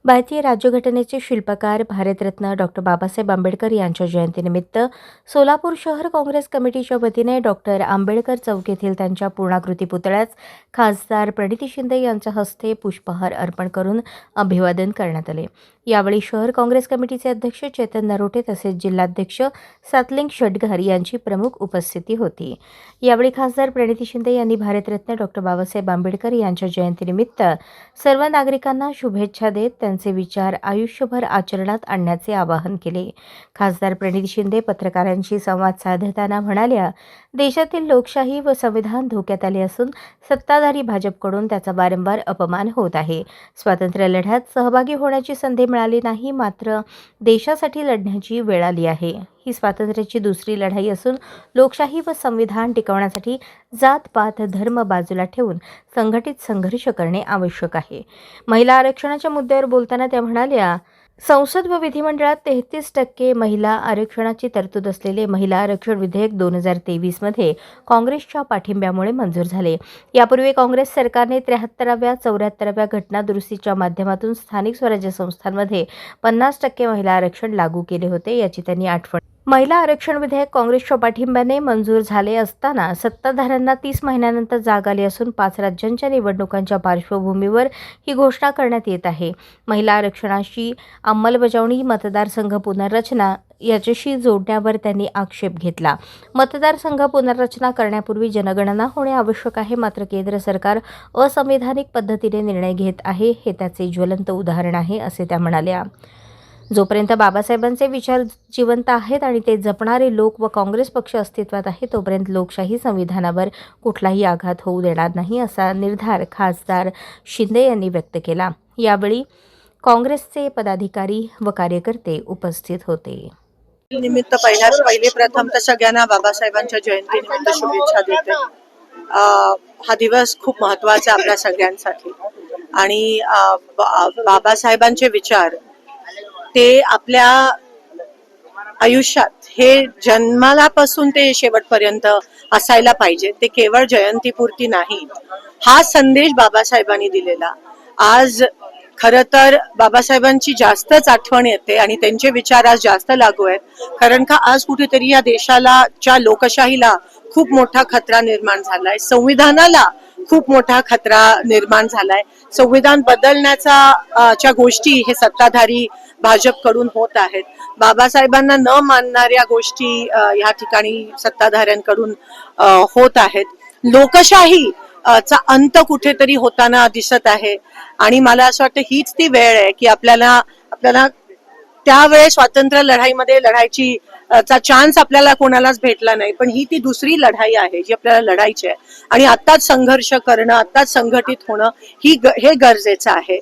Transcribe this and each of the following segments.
भारतीय राज्यघटनेचे शिल्पकार भारतरत्न डॉक्टर बाबासाहेब आंबेडकर यांच्या जयंतीनिमित्त सोलापूर शहर काँग्रेस कमिटीच्या वतीने डॉक्टर आंबेडकर चौक येथील त्यांच्या पूर्णाकृती पुतळ्यास खासदार प्रणिती शिंदे यांच्या हस्ते पुष्पहार अर्पण करून अभिवादन करण्यात आले। यावेळी शहर काँग्रेस कमिटीचे अध्यक्ष चेतन नरोटे तसेच जिल्हाध्यक्ष सातलिंग षटघर यांची प्रमुख उपस्थिती होती। यावेळी खासदार प्रणिती शिंदे यांनी भारतरत्न डॉक्टर बाबासाहेब आंबेडकर यांच्या जयंतीनिमित्त सर्व नागरिकांना शुभेच्छा देत त्यांचे विचार आयुष्यभर आचरणात आणण्याचे आवाहन केले। खासदार प्रणिती शिंदे पत्रकारांशी संवाद साधताना म्हणाल्या, देशातील लोकशाही व संविधान धोक्यात आले असून सत्ताधारी भाजपकडून त्याचा वारंवार अपमान होत आहे। स्वातंत्र्य लढ्यात सहभागी होण्याची संधी मिळाली नाही, मात्र देशासाठी लढण्याची वेळ आली आहे। ही स्वातंत्र्याची दुसरी लढाई असून लोकशाही व संविधान टिकवण्यासाठी जात पात धर्म बाजूला ठेवून संघटित संघर्ष करणे आवश्यक आहे। महिला आरक्षणाच्या मुद्द्यावर बोलताना त्या म्हणाल्या, संसद व विधिमंडळात 33% महिला आरक्षणाची तरतूद असलेले महिला आरक्षण विधेयक 2023 मध्ये काँग्रेसच्या पाठिंब्यामुळे मंजूर झाले। यापूर्वी काँग्रेस सरकारने 73व्या 74व्या घटना दुरुस्तीच्या माध्यमातून स्थानिक स्वराज्य संस्थांमध्ये 50% महिला आरक्षण लागू केले होते, याची त्यांनी आठवण। महिला आरक्षण विधेयक काँग्रेसच्या पाठिंब्याने मंजूर झाले असताना सत्ताधाऱ्यांना 30 महिन्यानंतर जाग आली असून 5 राज्यांच्या निवडणुकांच्या पार्श्वभूमीवर ही घोषणा करण्यात येत आहे। महिला आरक्षणाची अंमलबजावणी मतदारसंघ पुनर्रचना याच्याशी जोडण्यावर त्यांनी आक्षेप घेतला। मतदारसंघ पुनर्रचना करण्यापूर्वी जनगणना होणे आवश्यक आहे, मात्र केंद्र सरकार असंवैधानिक पद्धतीने निर्णय घेत आहे, हे त्याचे ज्वलंत उदाहरण आहे, असे त्या म्हणाल्या। जोपर्यंत बाबासाहेबांचे विचार जिवंत आहेत आणि ते जपणारे लोक व काँग्रेस पक्ष अस्तित्वात आहे, तोपर्यंत लोकशाही संविधानावर कुठलाही आघात होऊ देणार नाही, असा निर्धार खासदार शिंदे यांनी व्यक्त केला। यावेळी काँग्रेसचे पदाधिकारी व कार्यकर्ते उपस्थित होते। निमित्त पहिले प्रथम तर सगळ्यांना बाबासाहेबांच्या जयंतीनिमित्त शुभेच्छा देते। हा दिवस खूप महत्त्वाचा आहे आपल्या सगळ्यांसाठी आणि बाबासाहेबांचे विचार ते आपल्या आयुष्यात हे जन्मालापासून ते शेवटपर्यंत असायला पाहिजे। ते केवळ जयंतीपुरती नाही, हा संदेश बाबासाहेबांनी दिलेला। आज खरं तर बाबासाहेबांची जास्तच आठवण येते आणि त्यांचे विचार आज जास्त लागू आहेत, कारण का आज कुठेतरी या देशाला च्या लोकशाहीला खूप मोठा खतरा निर्माण झालाय, संविधानाला खूप मोठा खतरा निर्माण झालाय। संविधान बदलण्याच्या गोष्टी हे सत्ताधारी भाजपकडून होत आहेत। बाबासाहेबांना न मानणाऱ्या गोष्टी या ठिकाणी सत्ताधाऱ्यांकडून होत आहेत। लोकशाही चा अंत कुठेतरी होताना दिसत आहे आणि मला असं वाटतं हीच ती वेळ आहे की आपल्याला त्यावेळेस स्वातंत्र्य लढाईमध्ये लढायची चा चान्स आपल्याला कोणालाच भेटला नाही, पण ही ती दुसरी लढाई आहे जी आपल्याला लढायची आहे आणि आत्ताच संघर्ष करणं, आत्ताच संघटित होणं हे गरजेचं आहे।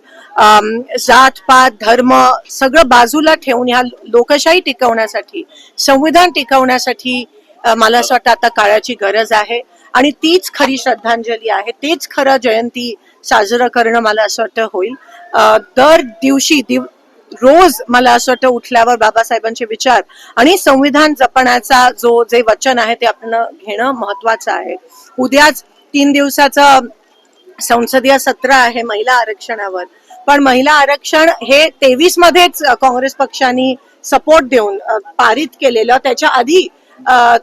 जात पात धर्म सगळं बाजूला ठेवून ह्या लोकशाही टिकवण्यासाठी, संविधान टिकवण्यासाठी मला असं वाटतं आता काळाची गरज आहे आणि तीच खरी श्रद्धांजली आहे, तेच खरं जयंती साजरं करणं मला असं वाटतं होईल। दर दिवशी रोज मला असं वाटतं उठल्यावर बाबासाहेबांचे विचार आणि संविधान जपण्याचा जे वचन आहे ते आपण घेणं महत्वाचं आहे। उद्याच 3 दिवसाचं संसदीय सत्र आहे महिला आरक्षणावर, पण महिला आरक्षण हे 23 मध्येच काँग्रेस पक्षाने सपोर्ट देऊन पारित केलेलं, त्याच्या आधी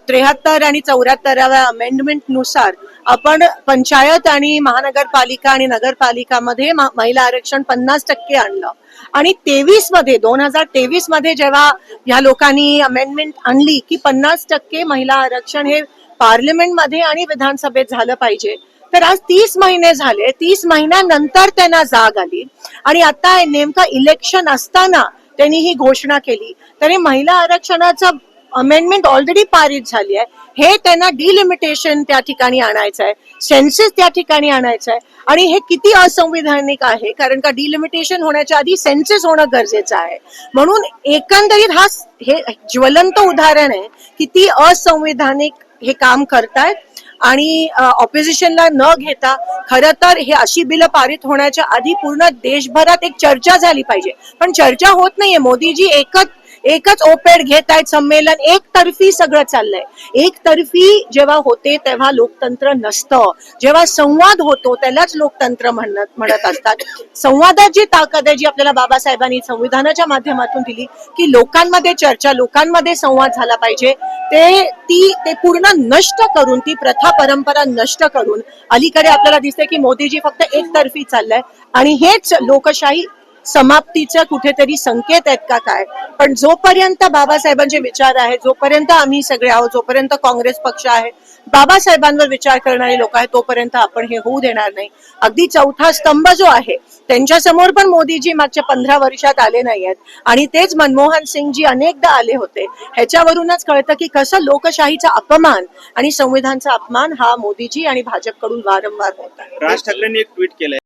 73 आणि 74व्या अमेंडमेंट नुसार आपण पंचायत आणि महानगरपालिका आणि नगरपालिकामध्ये महिला आरक्षण 50% आणलं आणि 2023 मध्ये जेव्हा या लोकांनी अमेंडमेंट आणली की 50% महिला आरक्षण हे पार्लमेंटमध्ये आणि विधानसभेत झालं पाहिजे, तर आज 30 महिने झाले, 30 महिन्यानंतर त्यांना जाग आली आणि आता नेमका इलेक्शन असताना त्यांनी ही घोषणा केली। तरी महिला आरक्षणाचं अमेंडमेंट ऑलरेडी पारित झाली आहे, हे त्यांना डिलिमिटेशन त्या ठिकाणी आणायचं आहे, सेन्सेस त्या ठिकाणी आणायचं आहे आणि हे किती असंविधानिक आहे, कारण का डिलिमिटेशन होण्याच्या आधी सेन्सेस होणं गरजेचं आहे। म्हणून एकंदरीत हे ज्वलंत उदाहरण आहे किती असंविधानिक हे काम करतायत आणि ऑपोजिशनला न घेता खरं तर हे अशी बिलं पारित होण्याच्या आधी पूर्ण देशभरात एक चर्चा झाली पाहिजे, पण चर्चा होत नाहीये। मोदीजी एकच ओपेड घेत आहेत संमेलन, एकतर्फी सगळं चाललंय. एकतर्फी जेव्हा होते तेव्हा लोकतंत्र नसतं, जेव्हा संवाद होतो त्यालाच लोकतंत्र म्हणत असतात. संवादात जी ताकद आहे, जी आपल्याला बाबासाहेबांनी संविधानाच्या माध्यमातून दिली, की लोकांमध्ये चर्चा, लोकांमध्ये संवाद झाला पाहिजे, ते पूर्ण नष्ट करून, ती प्रथा परंपरा नष्ट करून अलीकडे आपल्याला दिसते की मोदीजी फक्त एकतर्फी चाललंय आणि हेच लोकशाही समाप्तीचं कुठेतरी संकेत आहेत का काय. पण जोपर्यंत बाबासाहेबांचे विचार आहेत, जोपर्यंत आम्ही सगळे आहोत, जोपर्यंत काँग्रेस पक्ष आहे, बाबासाहेबांवर विचार करणारे लोक आहेत, तोपर्यंत आपण हे होऊ देणार नाही. अगदी चौथा स्तंभ जो आहे त्यांच्या समोर पण मोदीजी मागच्या 15 वर्षात आले नाही आहेत आणि तेच मनमोहन सिंगजी अनेकदा आले होते. ह्याच्यावरूनच कळतं की कसं लोकशाहीचा अपमान आणि संविधानचा अपमान हा मोदीजी आणि भाजपकडून वारंवार होत आहे. राज ठाकरेंनी एक ट्विट केलंय